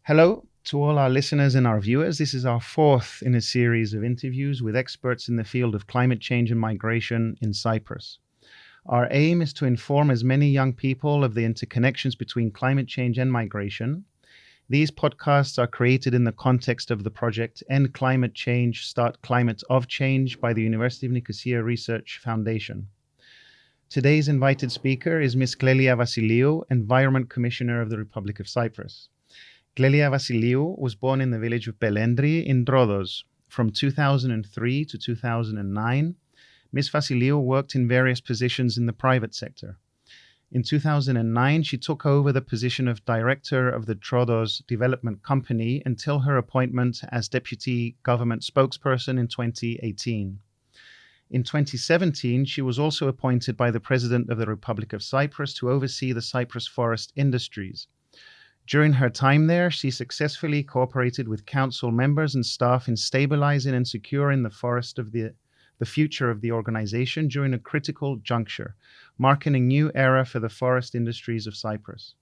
Hello to all our listeners and our viewers. This is our fourth in a series of interviews with experts in the field of climate change and migration in Cyprus. Our aim is to inform as many young people of the interconnections between climate change and migration. These podcasts are created in the context of the project End Climate Change, Start Climate of Change by the University of Nicosia Research Foundation. Today's invited speaker is Ms. Klelia Vasilleiou, Environment Commissioner of the Republic of Cyprus. Klelia Vasilleiou was born in the village of Pelendri in Rhodos. From 2003 to 2009, Ms. Vasilleiou worked in various positions in the private sector. In 2009, she took over the position of director of the Rhodos Development Company until her appointment as deputy government spokesperson in 2018. In 2017, she was also appointed by the President of the Republic of Cyprus to oversee the Cyprus forest industries. During her time there, she successfully cooperated with council members and staff in stabilizing and securing the forest of the future of the organization during a critical juncture, marking a new era for the forest industries of Cyprus.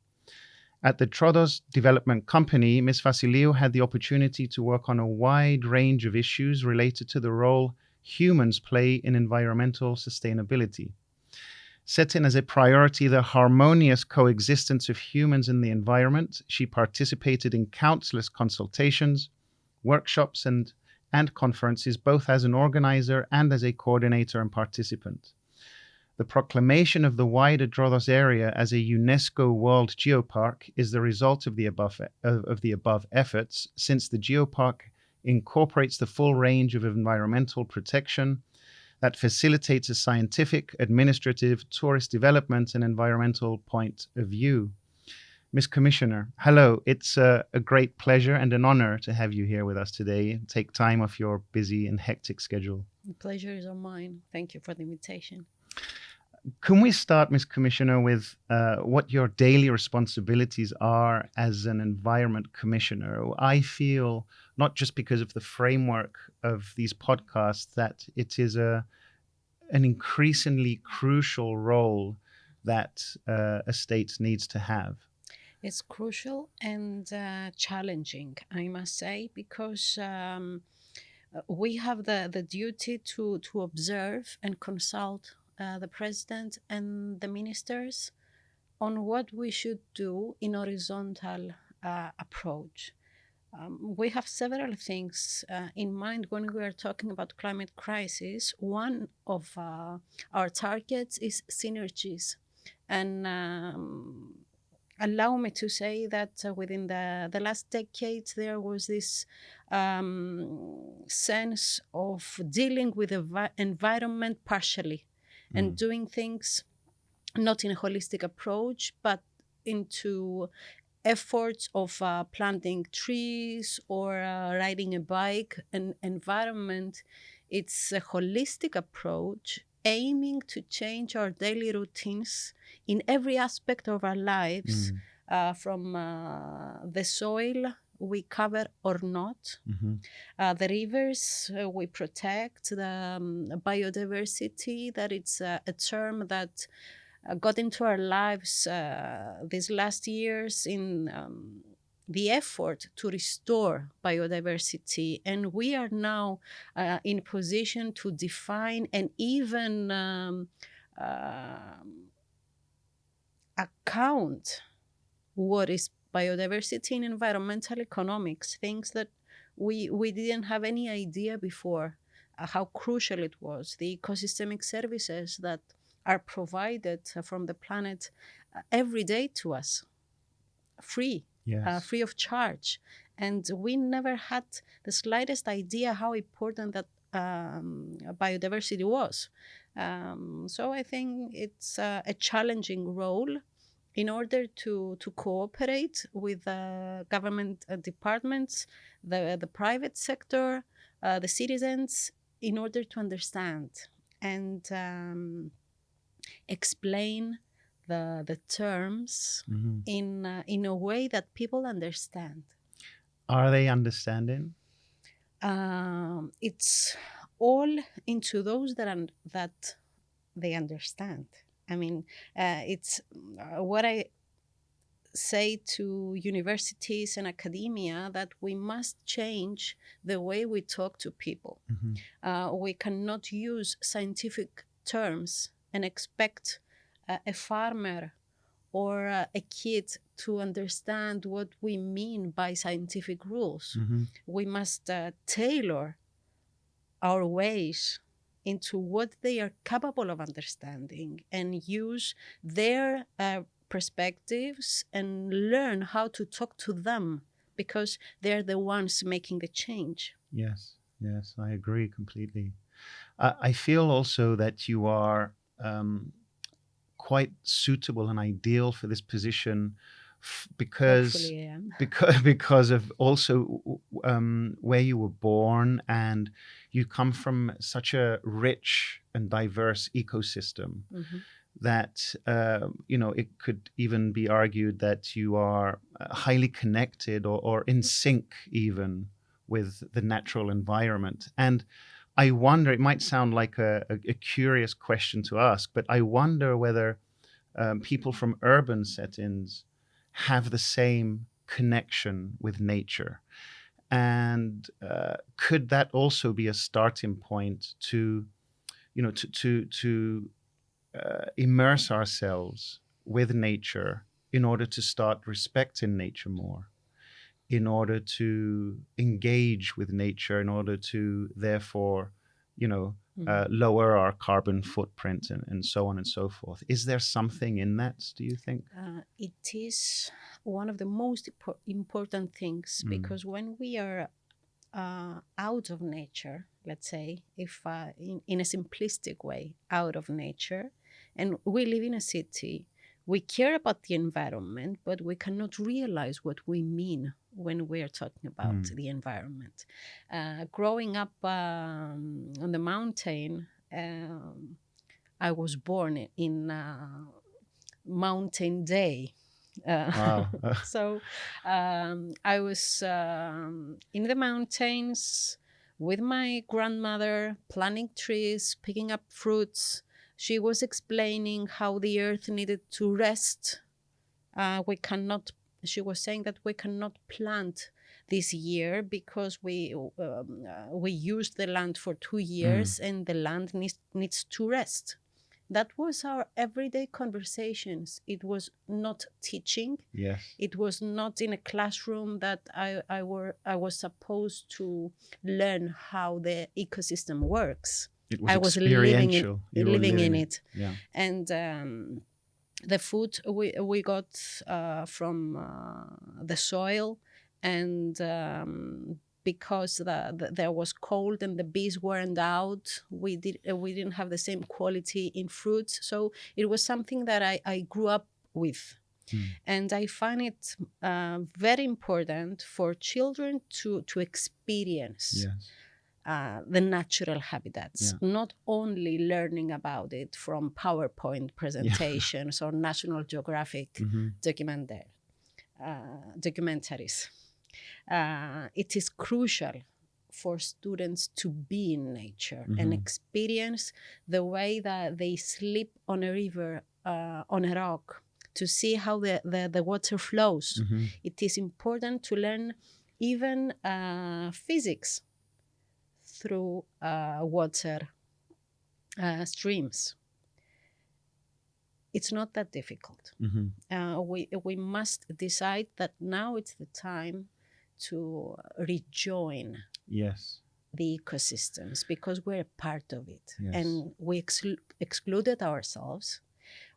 At the Rhodos Development Company, Ms. Vasilleiou had the opportunity to work on a wide range of issues related to the role humans play in environmental sustainability. Setting as a priority the harmonious coexistence of humans and the environment, she participated in countless consultations, workshops, and conferences, both as an organizer and as a coordinator and participant. The proclamation of the wider Rhodos area as a UNESCO World Geopark is the result of the above efforts, since the geopark incorporates the full range of environmental protection that facilitates a scientific, administrative, tourist development, and environmental point of view. Ms. Commissioner, hello. It's a great pleasure and an honor to have you here with us today. Take time off your busy and hectic schedule. The pleasure is all mine. Thank you for the invitation. Can we start, Ms. Commissioner, with what your daily responsibilities are as an Environment Commissioner? I feel, not just because of the framework of these podcasts, that it is an increasingly crucial role that a state needs to have. It's crucial and challenging, I must say, because we have the duty to observe and consult the president and the ministers on what we should do in horizontal approach. We have several things in mind when we are talking about climate crisis. One of our targets is synergies. And allow me to say that within the last decades, there was this sense of dealing with the environment partially and doing things not in a holistic approach, but into efforts of planting trees or riding a bike. An environment, it's a holistic approach aiming to change our daily routines in every aspect of our lives, from the soil we cover or not, the rivers we protect, the biodiversity, that it's a term that got into our lives these last years in the effort to restore biodiversity. And we are now in a position to define and even account what is biodiversity in environmental economics, things that we didn't have any idea before, how crucial it was, the ecosystemic services that are provided from the planet every day to us, free, free of charge. And we never had the slightest idea how important that biodiversity was. So I think it's a challenging role in order to cooperate with government departments, the private sector, the citizens, in order to understand and explain the terms in a way that people understand. Are they understanding? It's all into those that they understand. I mean, it's what I say to universities and academia that we must change the way we talk to people. We cannot use scientific terms and expect a farmer or a kid to understand what we mean by scientific rules. We must tailor our ways into what they are capable of understanding and use their perspectives and learn how to talk to them, because they're the ones making the change. Yes, I agree completely. I feel also that you are quite suitable and ideal for this position because Hopefully I am. because of also where you were born, and you come from such a rich and diverse ecosystem that it could even be argued that you are highly connected or in sync even with the natural environment. And I wonder, it might sound like a curious question to ask, but I wonder whether people from urban settings have the same connection with nature. And could that also be a starting point to immerse ourselves with nature in order to start respecting nature more, in order to engage with nature, in order to therefore, lower our carbon footprint and so on and so forth? Is there something in that, do you think? It is one of the most important things, because when we are out of nature, let's say, if in a simplistic way, out of nature, and we live in a city, we care about the environment, but we cannot realize what we mean when we are talking about the environment. Growing up on the mountain, I was born in Mountain Day. Wow. So I was in the mountains with my grandmother, planting trees, picking up fruits. She was explaining how the earth needed to rest. She was saying that we cannot plant this year because we used the land for 2 years and the land needs to rest. That was our everyday conversations. It was not teaching. Yes. It was not in a classroom that I was supposed to learn how the ecosystem works. It was I was experiential. living in it. Yeah. And the food we got from the soil, and because there was cold and the bees weren't out, we didn't have the same quality in fruits. So it was something that I grew up with. And I find it very important for children to experience the natural habitats, Yeah. not only learning about it from PowerPoint presentations or National Geographic documentaries. It is crucial for students to be in nature and experience the way that they sleep on a river, on a rock, to see how the water flows. It is important to learn even physics through water streams. It's not that difficult. We must decide that now it's the time to rejoin the ecosystems, because we're part of it. And we excluded ourselves.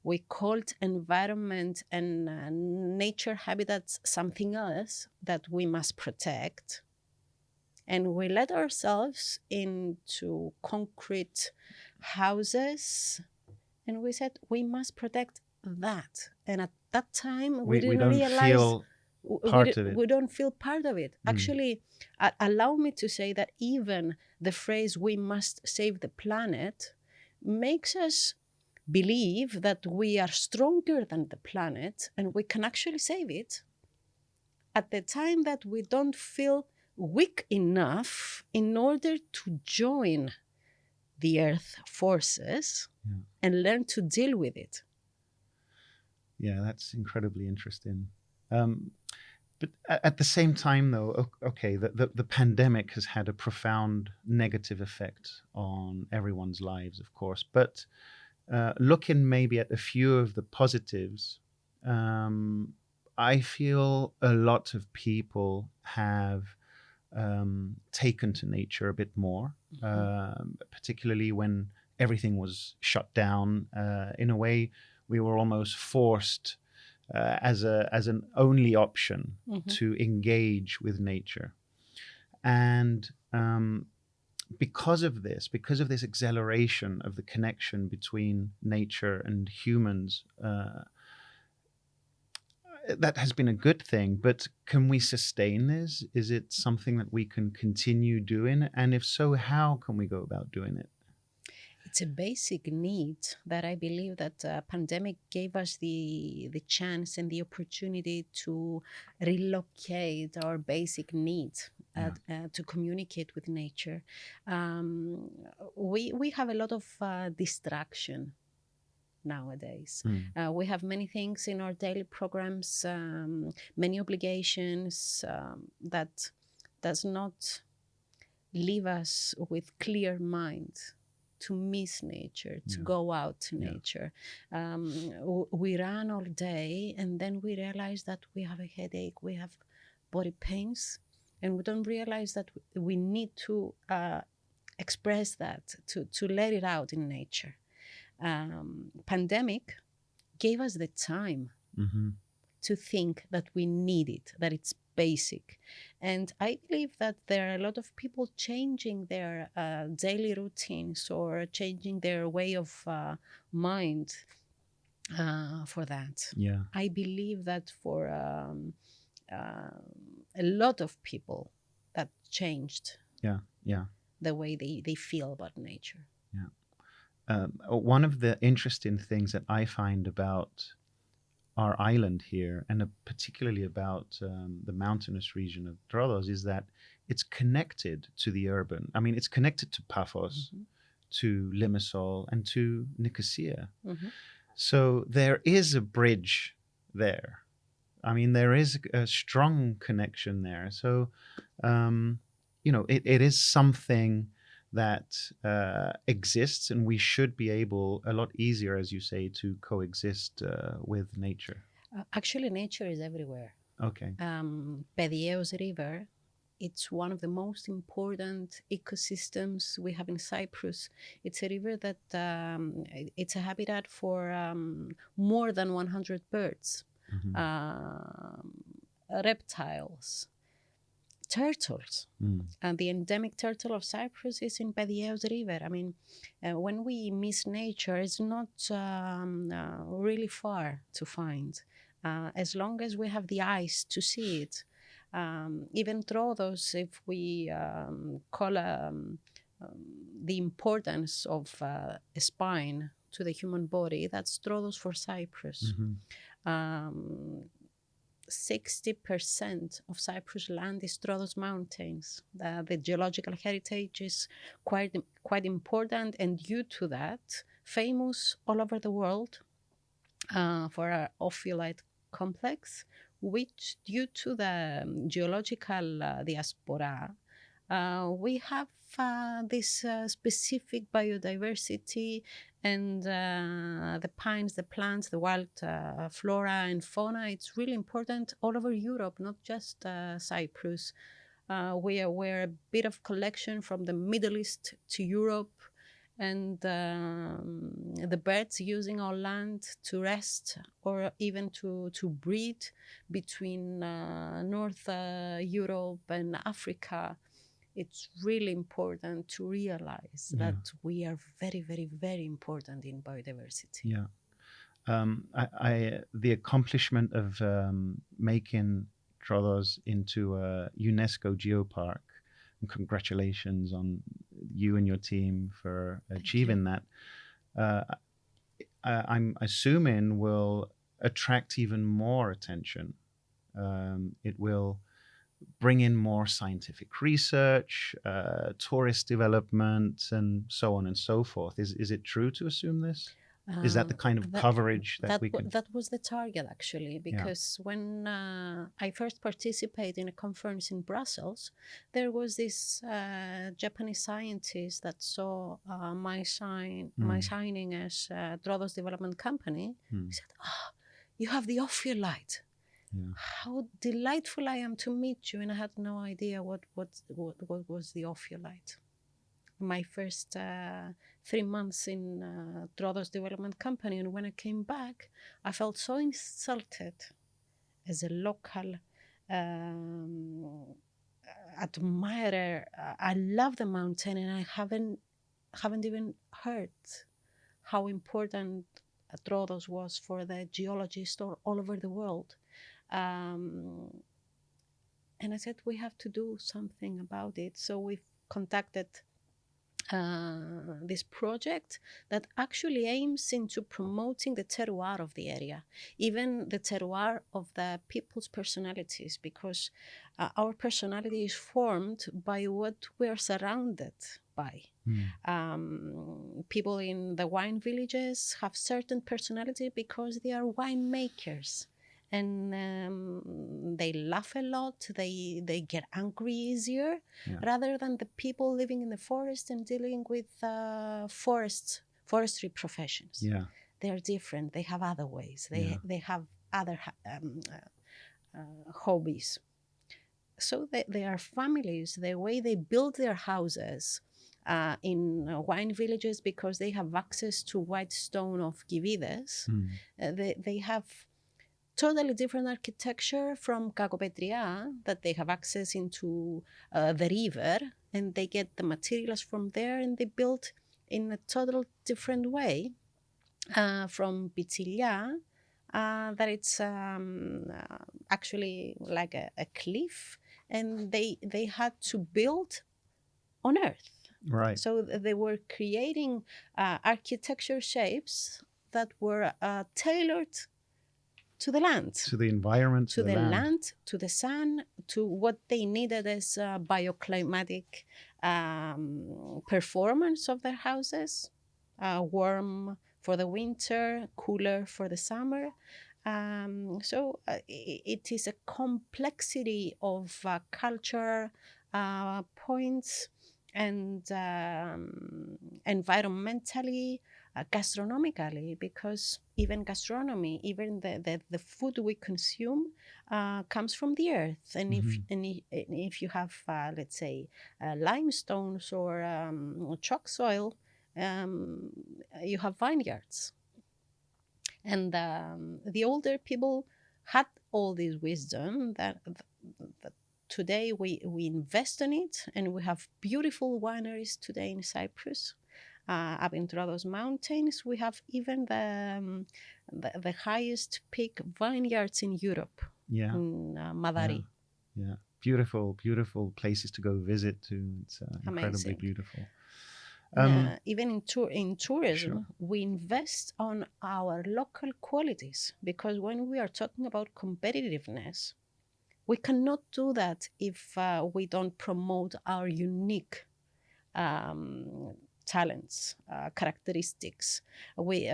We called environment and nature habitats something else that we must protect. And we let ourselves into concrete houses, and we said we must protect that. And at that time, we didn't realize we don't feel part of it. Actually, allow me to say that even the phrase "we must save the planet" makes us believe that we are stronger than the planet and we can actually save it at the time that we don't feel weak enough in order to join the earth forces and learn to deal with it. Yeah, that's incredibly interesting. But at the same time, though, okay, the pandemic has had a profound negative effect on everyone's lives, of course. But looking maybe at a few of the positives, I feel a lot of people have taken to nature a bit more, particularly when everything was shut down. In a way, we were almost forced as an only option to engage with nature. And because of this acceleration of the connection between nature and humans, that has been a good thing. But can we sustain this? Is it something that we can continue doing? And if so, how can we go about doing it? It's a basic need that I believe that pandemic gave us the chance and the opportunity to relocate our basic needs to communicate with nature. We have a lot of distraction nowadays. We have many things in our daily programs, many obligations that does not leave us with clear mind to miss nature, to go out to nature. We run all day and then we realize that we have a headache, we have body pains, and we don't realize that we need to express that, to let it out in nature. Pandemic gave us the time to think that we need it, that it's basic. And I believe that there are a lot of people changing their daily routines or changing their way of mind for that. Yeah. I believe that for a lot of people that changed the way they feel about nature. One of the interesting things that I find about our island here, and particularly about the mountainous region of Rhodos, is that it's connected to the urban. I mean, it's connected to Paphos, to Limassol, and to Nicosia. So there is a bridge there. I mean, there is a strong connection there. So, it is something that exists, and we should be able a lot easier, as you say, to coexist with nature. Actually, nature is everywhere. Okay. Vasilleiou River, it's one of the most important ecosystems we have in Cyprus. It's a river that it's a habitat for more than 100 birds, reptiles, turtles. And the endemic turtle of Cyprus is in Vasilleiou River. I mean, when we miss nature, it's not really far to find. As long as we have the eyes to see it. Even Rhodos, if we call the importance of a spine to the human body, that's Rhodos for Cyprus. 60% of Cyprus land is Rhodos Mountains. The geological heritage is quite important, and due to that, famous all over the world for our ophiolite complex, which due to the geological diaspora, we have this specific biodiversity and the pines, the plants, the wild flora and fauna. It's really important all over Europe, not just Cyprus. We're a bit of collection from the Middle East to Europe, and the birds using our land to rest or even to breed between North Europe and Africa. It's really important to realize that we are very, very, very important in biodiversity. Yeah. The accomplishment of making Rhodos into a UNESCO geopark, and congratulations on you and your team for achieving that. I'm assuming will attract even more attention. It will bring in more scientific research, tourist development, and so on and so forth. Is it true to assume this? Is that the kind of coverage that we could... That was the target, actually, because when I first participated in a conference in Brussels, there was this Japanese scientist that saw my signing as Troodos Development Company. He said, you have the ophiolite. How delightful I am to meet you. And I had no idea what was the ophiolite. My first 3 months in Troodos Development Company, and when I came back, I felt so insulted as a local admirer. I love the mountain, and I haven't even heard how important Troodos was for the geologists all over the world. And I said, we have to do something about it. So we contacted this project that actually aims into promoting the terroir of the area, even the terroir of the people's personalities, because our personality is formed by what we are surrounded by. People in the wine villages have certain personality because they are winemakers. And they laugh a lot, they get angry easier, rather than the people living in the forest and dealing with forestry professions. They are different, they have other ways, they have other hobbies. So they are families, the way they build their houses in wine villages, because they have access to white stone of Kivides, they have totally different architecture from Kakopetria, that they have access into the river, and they get the materials from there, and they build in a total different way from Pitsilia, that it's actually like a cliff, and they had to build on earth. Right. So they were creating architecture shapes that were tailored to the land, to the environment, to the land, to the sun, to what they needed as bioclimatic performance of their houses, warm for the winter, cooler for the summer. So it is a complexity of culture points, and environmentally, gastronomically, because even gastronomy, even the food we consume comes from the earth. And if you have, let's say, limestones or chalk soil, you have vineyards. And the older people had all this wisdom that today we invest in it, and we have beautiful wineries today in Cyprus. Up in Troodos Mountains, we have even the highest peak vineyards in Europe, in Madari. Yeah, beautiful, beautiful places to go visit to. It's incredibly beautiful. Even in tourism, we invest on our local qualities, because when we are talking about competitiveness, we cannot do that if we don't promote our unique talents, characteristics. We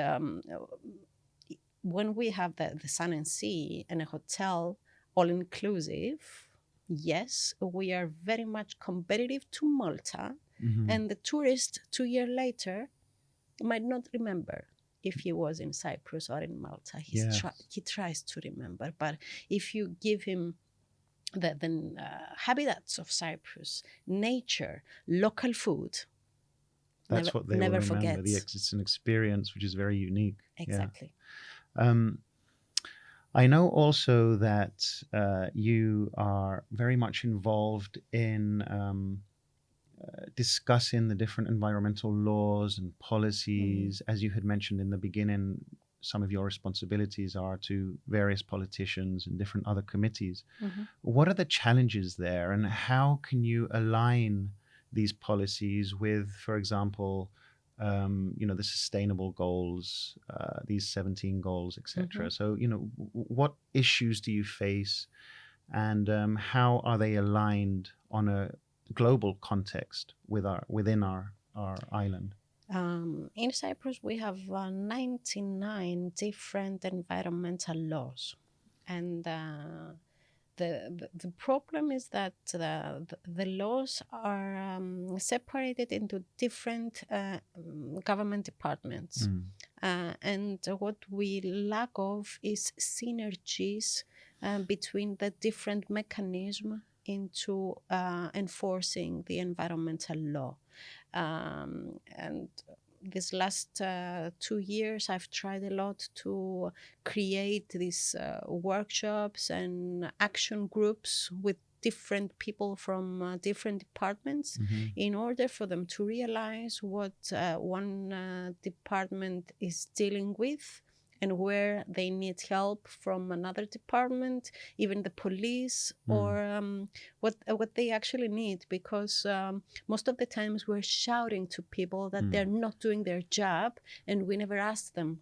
when we have the sun and sea and a hotel all inclusive, yes, we are very much competitive to Malta, and the tourist 2 years later might not remember if he was in Cyprus or in Malta. He tries to remember, but if you give him the habitats of Cyprus, nature, local food, that's what they never will remember. forgets. It's an experience which is very unique. Exactly. I know also that you are very much involved in discussing the different environmental laws and policies. As you had mentioned in the beginning, some of your responsibilities are to various politicians and different other committees. What are the challenges there, and how can you align these policies with, for example, the sustainable goals, these 17 goals, etc. So, what issues do you face, and how are they aligned on a global context within our island? In Cyprus, we have 99 different environmental laws. And the problem is that the laws are separated into different government departments. And what we lack of is synergies between the different mechanisms into enforcing the environmental law. And these last 2 years, I've tried a lot to create these workshops and action groups with different people from different departments in order for them to realize what one department is dealing with and where they need help from another department, even the police, or what they actually need. Because most of the times we're shouting to people that they're not doing their job, and we never ask them,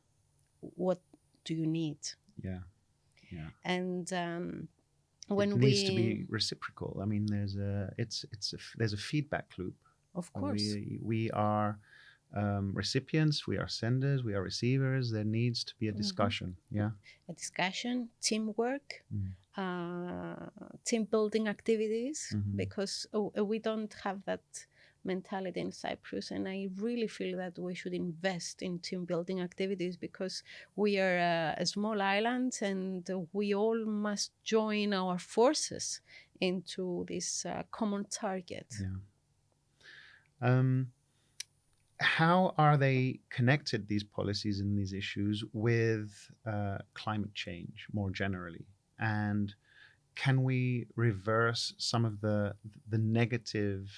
what do you need? Yeah. And when it needs to be reciprocal. I mean, there's a feedback loop. Of course. We are recipients, we are senders, we are receivers. There needs to be a discussion. A discussion, teamwork, team building activities, because we don't have that mentality in Cyprus, and I really feel that we should invest in team building activities, because we are a small island and we all must join our forces into this common target. How are they connected, these policies and these issues, with climate change more generally? And can we reverse some of the negative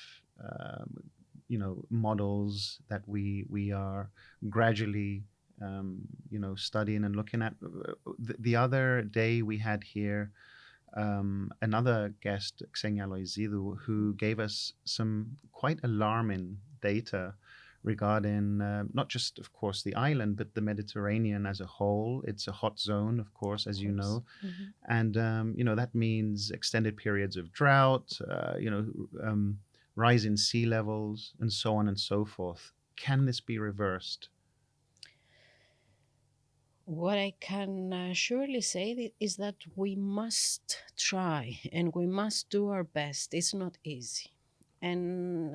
models that we are gradually studying and looking at? The other day we had here another guest, Xenia Loizidou, who gave us some quite alarming data regarding not just, of course, the island, but the Mediterranean as a whole. It's a hot zone, of course, as you know. And, that means extended periods of drought, rise in sea levels, and so on and so forth. Can this be reversed? What I can surely say is that we must try and we must do our best. It's not easy. And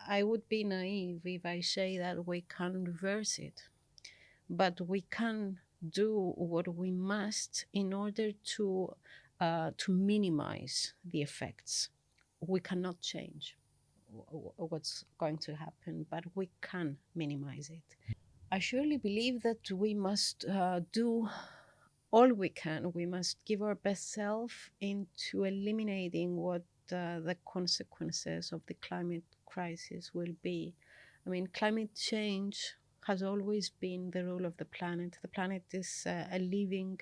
I would be naive if I say that we can reverse it. But we can do what we must in order to minimize the effects. We cannot change what's going to happen, but we can minimize it. I surely believe that we must do all we can. We must give our best self into eliminating what the consequences of the climate crisis will be. I mean, climate change has always been the rule of the planet. The planet is a living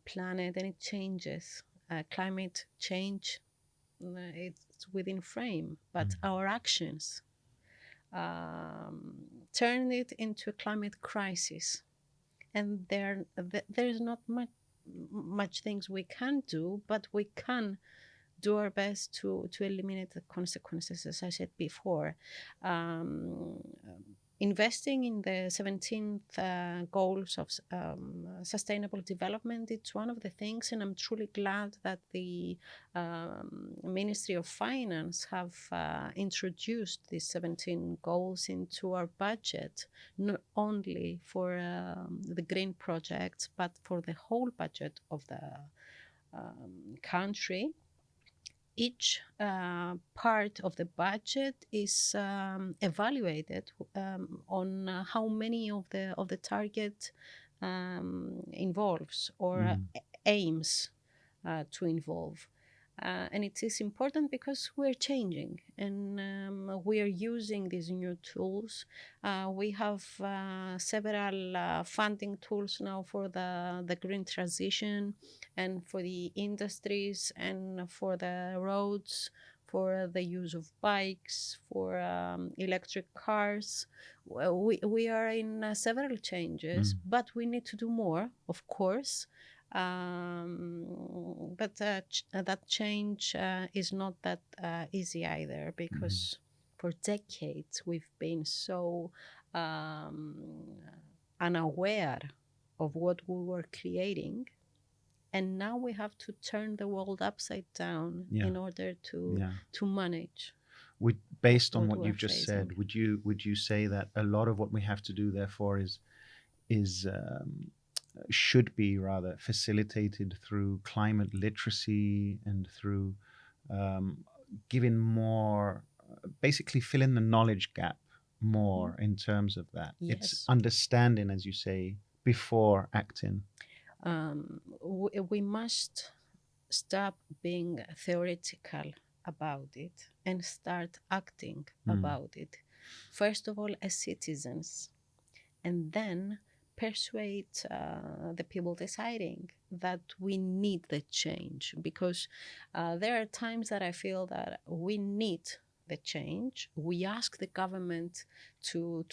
planet, and it changes. Climate change, it's within frame, but our actions turn it into a climate crisis. And there's not much things we can do, but we can do our best to eliminate the consequences, as I said before. Investing in the 17th goals of sustainable development, it's one of the things, and I'm truly glad that the Ministry of Finance have introduced these 17 goals into our budget, not only for the green projects, but for the whole budget of the country. Each part of the budget is evaluated on how many of the target involves or aims to involve. And it is important because we're changing and we are using these new tools. We have several funding tools now for the green transition and for the industries and for the roads, for the use of bikes, for electric cars. We are in several changes, but we need to do more, of course. But that change is not that easy either, because For decades, we've been so unaware of what we were creating. And now we have to turn the world upside down in order to manage. Based on what we're you've just facing. said, would you say that a lot of what we have to do, therefore, is should be rather facilitated through climate literacy and through giving more, basically fill in the knowledge gap more in terms of that? Yes. It's understanding, as you say, before acting. We must stop being theoretical about it and start acting about it. First of all, as citizens, and then persuade the people deciding that we need the change, because there are times that I feel that we need the change. We ask the government to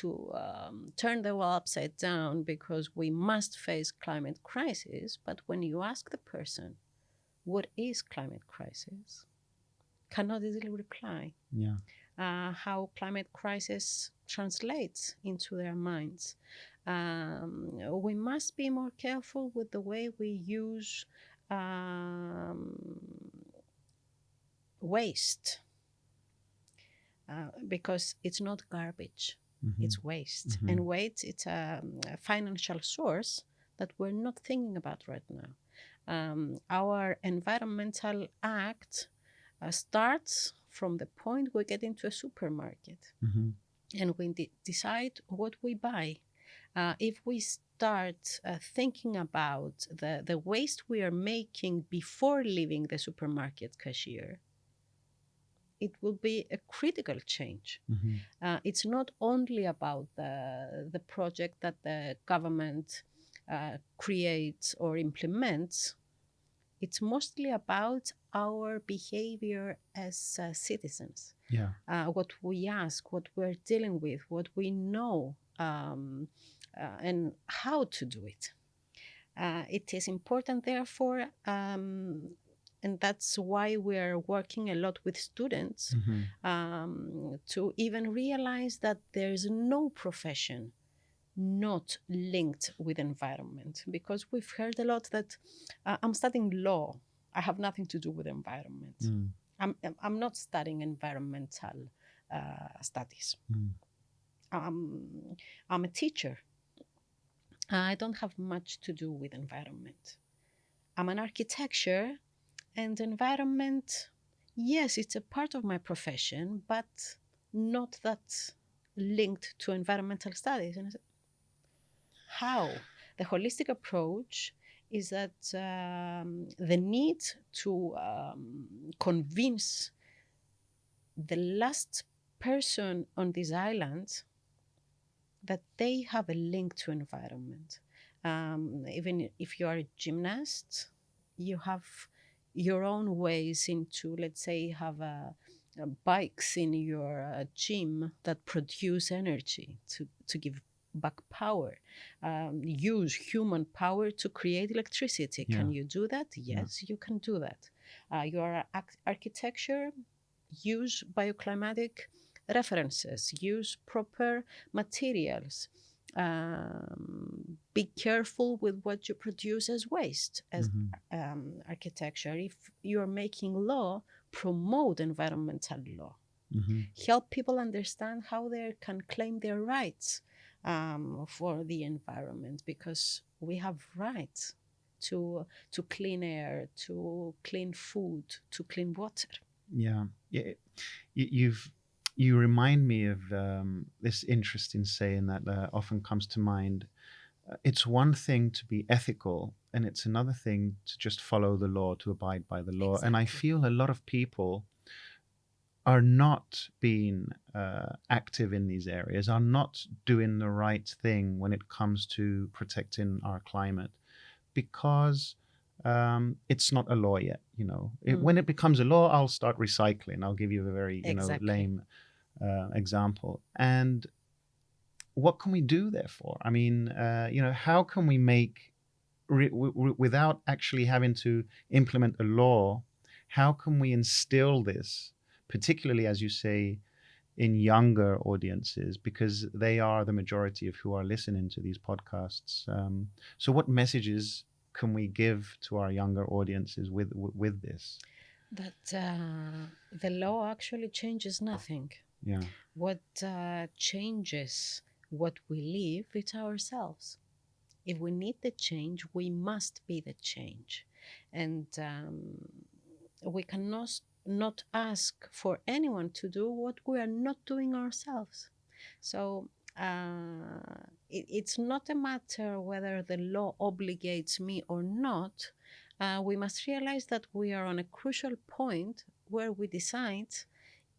turn the world upside down because we must face climate crisis. But when you ask the person, what is climate crisis? Cannot easily reply. How climate crisis translates into their minds. We must be more careful with the way we use waste. Because it's not garbage, it's waste. And waste, it's a financial source that we're not thinking about right now. Our environmental act starts from the point we get into a supermarket and we decide what we buy. If we start thinking about the waste we are making before leaving the supermarket cashier, it will be a critical change. It's not only about the project that the government creates or implements. It's mostly about our behavior as citizens. What we ask, what we're dealing with, what we know, and how to do it. It is important, therefore, and that's why we're working a lot with students to even realize that there's no profession not linked with environment. Because we've heard a lot that I'm studying law, I have nothing to do with environment. I'm not studying environmental studies. I'm a teacher. I don't have much to do with environment. I'm an architecture. And environment, yes, it's a part of my profession, but not that linked to environmental studies. And how? The holistic approach is that the need to convince the last person on this island that they have a link to environment. Even if you are a gymnast, you have your own ways into, let's say, have bikes in your gym that produce energy to give back power. Use human power to create electricity. Can you do that? Yes, you can do that. Your architecture, use bioclimatic references, use proper materials. Be careful with what you produce as waste, as architecture. If you're making law, promote environmental law. Help people understand how they can claim their rights for the environment, because we have rights to clean air, to clean food, to clean water. You remind me of this interesting saying that often comes to mind. It's one thing to be ethical, and it's another thing to just follow the law, to abide by the law. Exactly. And I feel a lot of people are not being active in these areas, are not doing the right thing when it comes to protecting our climate, because it's not a law yet. When it becomes a law, I'll start recycling. I'll give you a very lame example. And what can we do therefore? I mean, how can we make without actually having to implement a law? How can we instill this, particularly, as you say, in younger audiences, because they are the majority of who are listening to these podcasts. So what messages can we give to our younger audiences with this? That the law actually changes nothing. Yeah. What changes what we live is ourselves. If we need the change, we must be the change. And we cannot not ask for anyone to do what we are not doing ourselves. So it's not a matter whether the law obligates me or not. We must realize that we are on a crucial point where we decide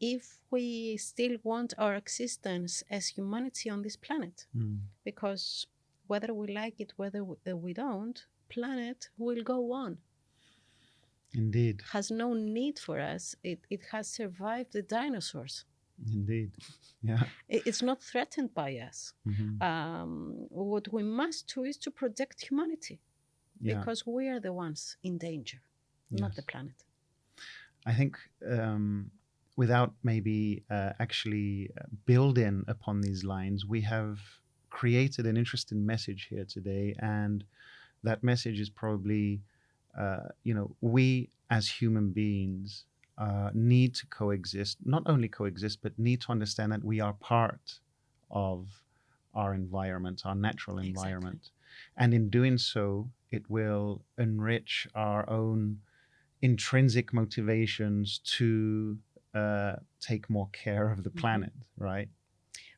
if we still want our existence as humanity on this planet. Because whether we like it, whether we don't, planet will go on. Indeed. Has no need for us. It has survived the dinosaurs. Indeed. Yeah. It's not threatened by us. What we must do is to protect humanity, because we are the ones in danger, not the planet. I think without maybe actually building upon these lines, we have created an interesting message here today, and that message is probably we as human beings need to coexist, not only coexist, but need to understand that we are part of our environment, our natural environment. Exactly. And in doing so, it will enrich our own intrinsic motivations to take more care of the planet, right?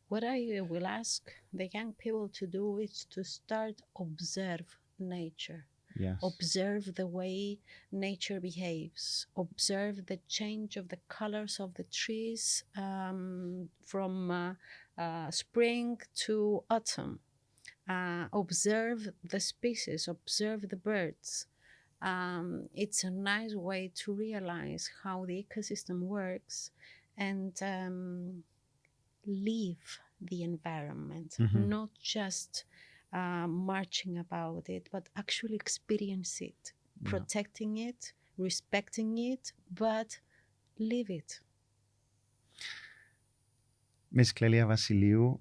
What I will ask the young people to do is to start observe nature. Yes. Observe the way nature behaves. Observe the change of the colors of the trees from spring to autumn. Observe the species. Observe the birds. It's a nice way to realize how the ecosystem works and live the environment, not just marching about it, but actually experience it, protecting it, respecting it, but live it. Ms. Klelia Vasilleiou,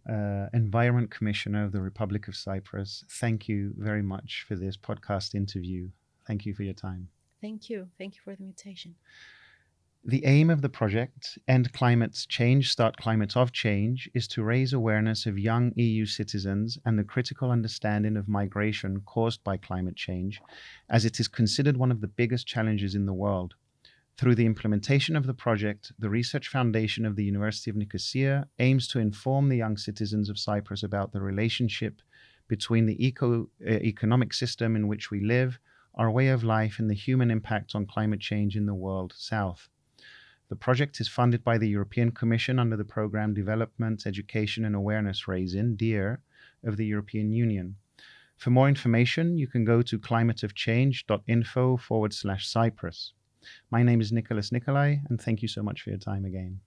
Environment Commissioner of the Republic of Cyprus, thank you very much for this podcast interview. Thank you for your time. Thank you. Thank you for the invitation. The aim of the project, End Climate Change, Start Climate of Change, is to raise awareness of young EU citizens and the critical understanding of migration caused by climate change, as it is considered one of the biggest challenges in the world. Through the implementation of the project, the Research Foundation of the University of Nicosia aims to inform the young citizens of Cyprus about the relationship between the economic system in which we live, our way of life, and the human impact on climate change in the world south. The project is funded by the European Commission under the Programme Development, Education and Awareness Raising, DEAR, of the European Union. For more information, you can go to climateofchange.info/Cyprus. My name is Nicoli, and thank you so much for your time again.